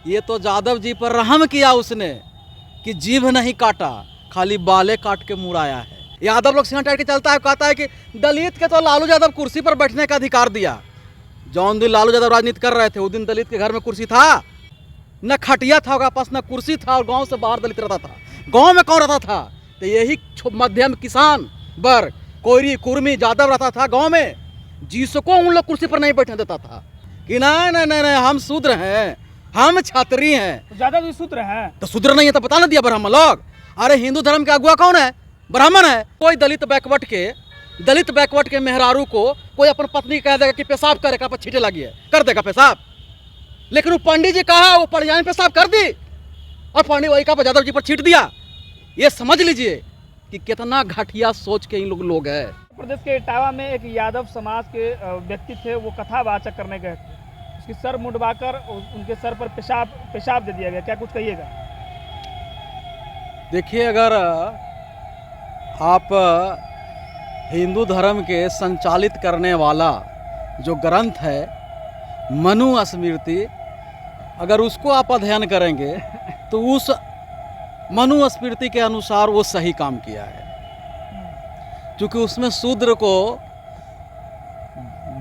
ये तो यादव जी पर रहम किया उसने कि जीभ नहीं काटा, खाली बाले काट के मुड़ाया है। यादव लोग सिंह टाइट के चलता है, कहता है कि दलित के तो लालू यादव कुर्सी पर बैठने का अधिकार दिया। जौन दिन लालू यादव राजनीति कर रहे थे उस दिन दलित के घर में कुर्सी था, न खटिया था उनका पास, न कुर्सी था, और गांव से बाहर दलित रहता था। गांव में कौन रहता था? तो यही मध्यम किसान वर्ग, कोयरी कुर्मी यादव रहता था गांव में, जिसको उन लोग कुर्सी पर नहीं बैठने देता था कि नहीं नहीं नहीं, हम शूद्र हैं, हम छात्री हैं। तो ज्यादा भी शूद्र हैं, तो शूद्र नहीं है तो बता ना दिया ब्राह्मण लोग। अरे हिंदू धर्म के अगुआ कौन है? ब्राह्मण है। कोई दलित बैकवर्ड के मेहरारू को कोई अपन पत्नी कह देगा कि पेशाब करेगा, पर छींटे लगी है, कर देगा पेशाब। लेकिन वो पंडित जी कहा, वो परिजान पेशाब कर दी और पंडित वही का यादव जी पर छींट दिया। ये समझ लीजिए कि कितना घटिया सोच के इन लोग है। प्रदेश के इटावा में एक यादव समाज के व्यक्ति थे, वो कथावाचक करने गए थे, उसकी सर मुंडवाकर उनके सर पर पेशाब दे दिया गया। क्या कुछ कहिएगा? देखिए, अगर आप हिंदू धर्म के संचालित करने वाला जो ग्रंथ है मनु स्मृति, अगर उसको आप अध्ययन करेंगे तो उस मनु स्मृति के अनुसार वो सही काम किया है, क्योंकि उसमें शूद्र को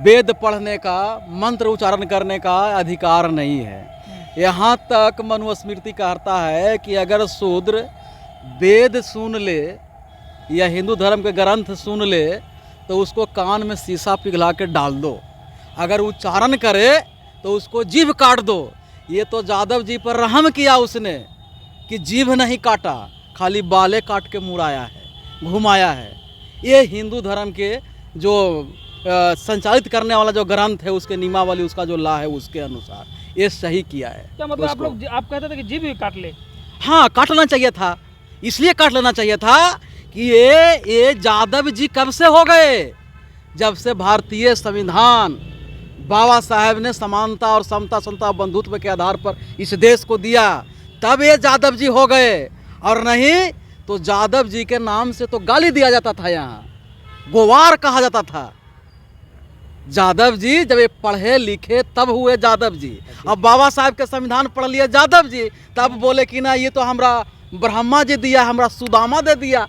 वेद पढ़ने का, मंत्र उच्चारण करने का अधिकार नहीं है। यहाँ तक मनुस्मृति कहता है कि अगर शूद्र वेद सुन ले या हिंदू धर्म के ग्रंथ सुन ले तो उसको कान में शीशा पिघला के डाल दो, अगर उच्चारण करे तो उसको जीभ काट दो। ये तो यादव जी पर रहम किया उसने कि जीभ नहीं काटा, खाली बाले काट के मुड़ाया है, घुमाया है। ये हिंदू धर्म के जो संचालित करने वाला जो ग्रंथ है, उसके नियमावली, उसका जो ला है, उसके अनुसार ये सही किया है। क्या मतलब आप कहते थे कि जीभ भी काट ले? हाँ, काट लेना चाहिए था। इसलिए काट लेना चाहिए था कि ये यादव जी कब से हो गए? जब से भारतीय संविधान बाबा साहेब ने समानता और समता, समता बंधुत्व के आधार पर इस देश को दिया, तब ये यादव जी हो गए। और नहीं तो यादव जी के नाम से तो गाली दिया जाता था, यहाँ गोवार कहा जाता था। यादव जी जब ये पढ़े लिखे तब हुए यादव जी। अब बाबा साहेब के संविधान पढ़ लिए यादव जी, तब बोले कि ना ये तो हमरा ब्रह्मा जी दिया, हमरा सुदामा दे दिया।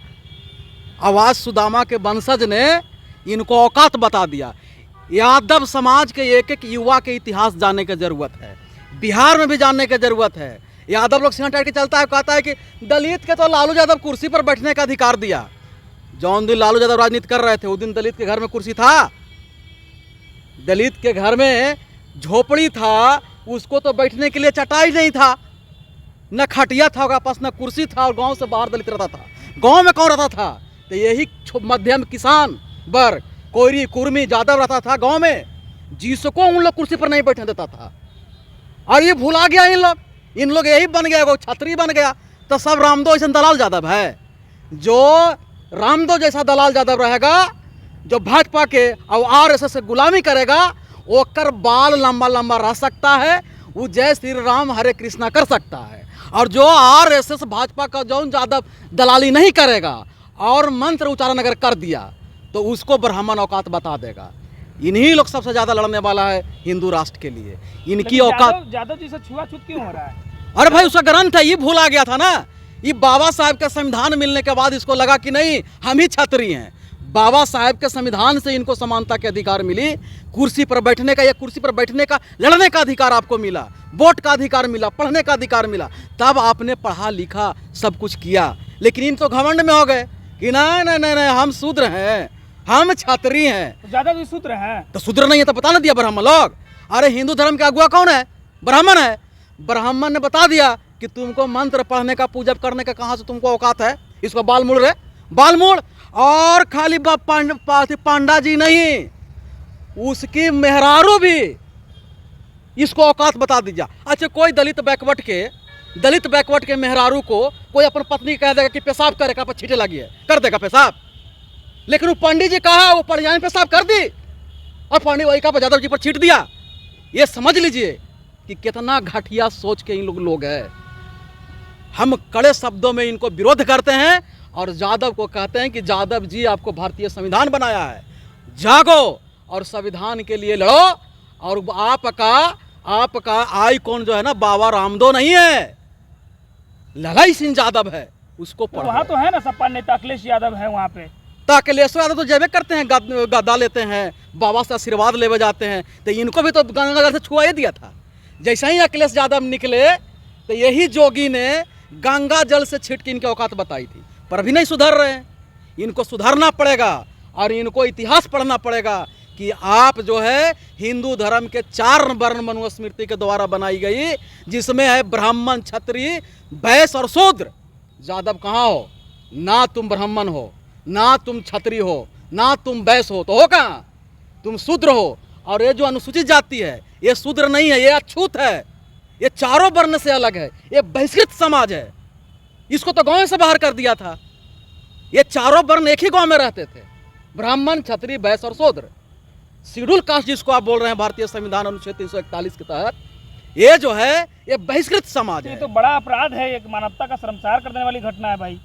आवाज सुदामा के वंशज ने इनको औकात बता दिया। यादव समाज के एक एक युवा के इतिहास जानने की जरूरत है, बिहार में भी जानने की जरूरत है। यादव लोग सिंह टाइट के चलता है, कहता है कि दलित के तो लालू यादव कुर्सी पर बैठने का अधिकार दिया। जौन दिन लालू यादव राजनीति कर रहे थे उस दिन दलित के घर में कुर्सी था, दलित के घर में झोपड़ी था, उसको तो बैठने के लिए चटाई नहीं था, न खटिया था उनका पास, न कुर्सी था, और गांव से बाहर दलित रहता था। गांव में कौन रहता था? तो यही मध्यम किसान वर्ग, कोयरी कुर्मी यादव रहता था गांव में, जिसको उन लोग कुर्सी पर नहीं बैठने देता था। और ये भुला गया इन लोग यही बन गया, वो छतरी बन गया। तो सब रामदो जैसा दलाल यादव है। जो रामदो जैसा दलाल यादव रहेगा, जो भाजपा के और आरएसएस से गुलामी करेगा, ओकर बाल लंबा लंबा रह सकता है, वो जय श्री राम हरे कृष्णा कर सकता है। और जो आरएसएस भाजपा का जो यादव दलाली नहीं करेगा और मंत्र उच्चारण अगर कर दिया तो उसको ब्राह्मण औकात बता देगा। इन्हीं लोग सबसे ज्यादा लड़ने वाला है हिंदू राष्ट्र के लिए। इनकी औकात यादव जी से छुआछूत क्यों हो रहा है? अरे भाई, उसका ग्रंथ है, ये भूला गया था ना। ये बाबा साहेब का संविधान मिलने के बाद इसको लगा कि नहीं, हम ही छत्री हैं। बाबा साहेब के संविधान से इनको समानता के अधिकार मिली, कुर्सी पर बैठने का, या कुर्सी पर बैठने का, लड़ने का अधिकार आपको मिला, वोट का अधिकार मिला, पढ़ने का अधिकार मिला, तब आपने पढ़ा लिखा सब कुछ किया। लेकिन इन तो घमंड में हो गए कि नहीं नहीं नहीं नहीं, हम शूद्र हैं, हम छात्री हैं। तो ज्यादा भी शूद्र हैं, तो शूद्र नहीं है तो बता ना दिया ब्राह्मण लोग। अरे हिंदू धर्म के अगुआ कौन है? ब्राह्मण है। ब्राह्मण ने बता दिया कि तुमको मंत्र पढ़ने का, पूजा करने का कहाँ से तुमको औकात है? इसको बाल मुड़ रहे, बाल मुड़। और खाली पांडा जी नहीं, उसकी मेहरारू भी इसको औकात बता दीजिए। अच्छा, कोई दलित बैकवर्ड के मेहरारू को कोई अपन पत्नी कह देगा कि पेशाब करेगा, पर छींटे लगी है, कर देगा पेशाब। लेकिन वो पंडित जी कहा, वो परिजान पेशाब कर दी और पंडित वही का यादव जी पर छींट दिया। ये समझ लीजिए कि कितना घटिया सोच के इन लोग है। हम कड़े शब्दों में इनको विरोध करते हैं और यादव को कहते हैं कि यादव जी आपको भारतीय संविधान बनाया है, जागो और संविधान के लिए लड़ो, और आपका आपका आइकॉन जो है ना बाबा रामदेव नहीं है, ललाई सिंह यादव है, उसको तो पढ़ो। वहाँ तो है ना सपा नेता अखिलेश यादव है वहाँ पे। तो अखिलेश यादव तो जबे करते हैं, गदा लेते हैं, बाबा से आशीर्वाद ले जाते हैं, तो इनको भी तो गंगा जल से छुआ ही दिया था। जैसे ही अखिलेश यादव निकले तो यही जोगी ने गंगा जल से छिट के इनकी औकात बताई थी, पर अभी नहीं सुधर रहे हैं। इनको सुधरना पड़ेगा और इनको इतिहास पढ़ना पड़ेगा कि आप जो है हिंदू धर्म के 4 वर्ण मनुस्मृति के द्वारा बनाई गई, जिसमें है ब्राह्मण, क्षत्रिय, वैश्य और शूद्र। यादव कहाँ हो? ना तुम ब्राह्मण हो, ना तुम क्षत्रिय हो, ना तुम वैश्य हो, तो हो कहाँ? तुम शूद्र हो। और ये जो अनुसूचित जाति है ये शूद्र नहीं है, ये अछूत है, ये चारों वर्ण से अलग है, ये बहिष्कृत समाज है। इसको तो गांव से बाहर कर दिया था। ये चारों वर्ण एक ही गांव में रहते थे, ब्राह्मण, क्षत्रिय, वैश्य और शूद्र। शेड्यूल कास्ट जिसको आप बोल रहे हैं भारतीय संविधान अनुच्छेद 341 के तहत, ये जो है ये बहिष्कृत समाज ये है। तो बड़ा अपराध है, एक मानवता का शर्मसार कर देने वाली घटना है भाई।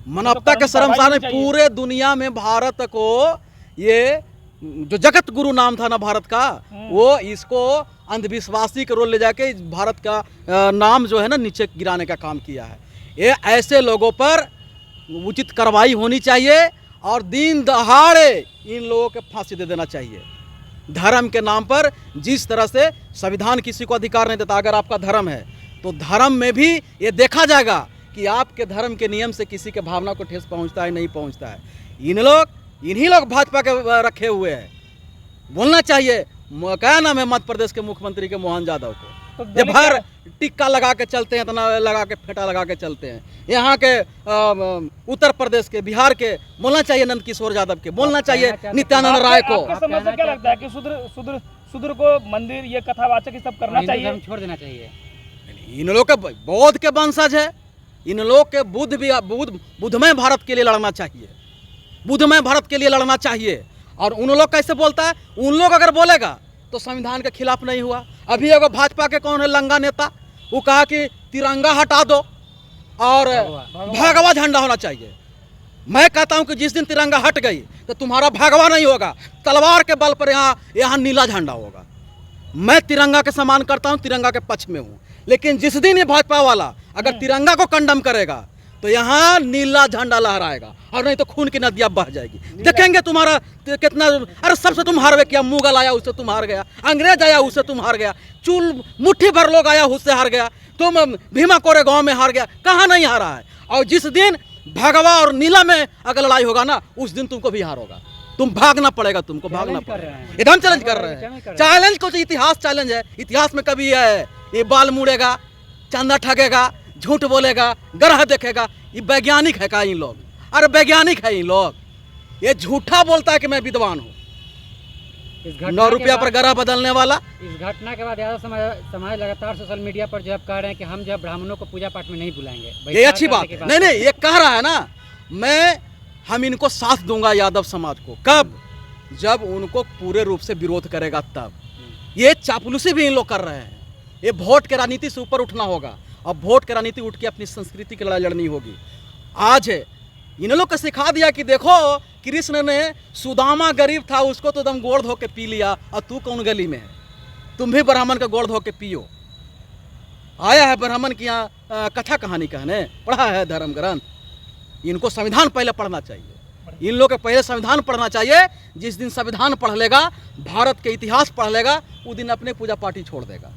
मानवता के शर्मसार में पूरे दुनिया में भारत को, ये जो जगत गुरु नाम था ना भारत का, वो इसको अंधविश्वासी के रोल ले जाके भारत का नाम जो है ना नीचे गिराने का काम किया है। ये ऐसे लोगों पर उचित कार्रवाई होनी चाहिए और दिन दहाड़े इन लोगों के फांसी दे देना चाहिए। धर्म के नाम पर जिस तरह से संविधान किसी को अधिकार नहीं देता, अगर आपका धर्म है तो धर्म में भी ये देखा जाएगा कि आपके धर्म के नियम से किसी के भावना को ठेस पहुंचता है नहीं पहुंचता है। इन्हीं लोग भाजपा के रखे हुए हैं। बोलना चाहिए, क्या नाम है मध्य प्रदेश के मुख्यमंत्री के मोहन यादव को, तो जब भर टिक्का लगा के चलते हैं, इतना लगा के फेटा लगा के चलते हैं। यहाँ के उत्तर प्रदेश के, बिहार के बोलना चाहिए नंद किशोर यादव के, बोलना चाहिए नित्यानंद राय को। आपके समझ से क्या लगता है कि शूद्र को मंदिर, ये कथावाचक ये सब करना चाहिए, छोड़ देना चाहिए? इन लोग के बौद्ध के वंशज है, इन लोग के बुद्धमय भारत के लिए लड़ना चाहिए, बुद्धमय भारत के लिए लड़ना चाहिए। और उन लोग कैसे बोलता है? उन लोग अगर बोलेगा तो संविधान के खिलाफ नहीं हुआ। अभी एगो भाजपा के कौन है लंगा नेता, वो कहा कि तिरंगा हटा दो और भगवा झंडा होना चाहिए। मैं कहता हूं कि जिस दिन तिरंगा हट गई तो तुम्हारा भगवा नहीं होगा, तलवार के बल पर यहाँ नीला झंडा होगा। मैं तिरंगा के सम्मान करता हूं, तिरंगा के पक्ष में हूं, लेकिन जिस दिन ये भाजपा वाला अगर तिरंगा को कंडम करेगा तो यहाँ नीला झंडा लहराएगा, और नहीं तो खून की नदियां बह जाएगी। देखेंगे तुम्हारा कितना। अरे सबसे तुम हार गए क्या? मुगल आया उससे तुम हार गया, अंग्रेज आया उससे तुम हार गया, चूल मुट्ठी भर लोग आया उससे हार गया, तुम भीमा कोरे गांव में हार गया, कहाँ नहीं हारा है। और जिस दिन भगवा और नीला में अगर लड़ाई होगा ना, उस दिन तुमको भी हार होगा। तुम भागना पड़ेगा, तुमको भागना पड़ेगा। एकदम चैलेंज कर रहे हैं। चैलेंज को इतिहास चैलेंज है। इतिहास में कभी है ये बाल मुड़ेगा, चंदा ठगेगा, झूठ बोलेगा, ग्रह देखेगा, ये वैज्ञानिक है का इन लोग? अरे वैज्ञानिक है इन लोग। ये झूठा बोलता है कि मैं विद्वान हूँ, 9 रुपया पर ग्रह बदलने वाला। इस घटना के बाद यादव समाज लगातार सोशल मीडिया पर जो अब कह रहे हैं कि हम जब ब्राह्मणों को पूजा पाठ में नहीं बुलाएंगे। ये अच्छी बात है। नहीं, ये कह रहा है ना, हम इनको साथ दूंगा यादव समाज को। कब? जब उनको पूरे रूप से विरोध करेगा तब। ये चापलूसी भी इन लोग कर रहे हैं। ये वोट के राजनीति से ऊपर उठना होगा, और वोट की राजनीति उठ के अपनी संस्कृति की लड़ाई लड़नी होगी। आज है इन लोग को सिखा दिया कि देखो कृष्ण ने, सुदामा गरीब था, उसको तो दम गोड़ धो के पी लिया, और तू कौन गली में है? तुम भी ब्राह्मण का गोड़ धो के पियो। आया है ब्राह्मण की यहाँ कथा कहानी कहने, पढ़ा है धर्म ग्रंथ। इनको संविधान पहले पढ़ना चाहिए। इन लोग के पहले संविधान पढ़ना चाहिए। जिस दिन संविधान पढ़ लेगा, भारत के इतिहास पढ़ लेगा, उस दिन अपने पूजा पाठी छोड़ देगा।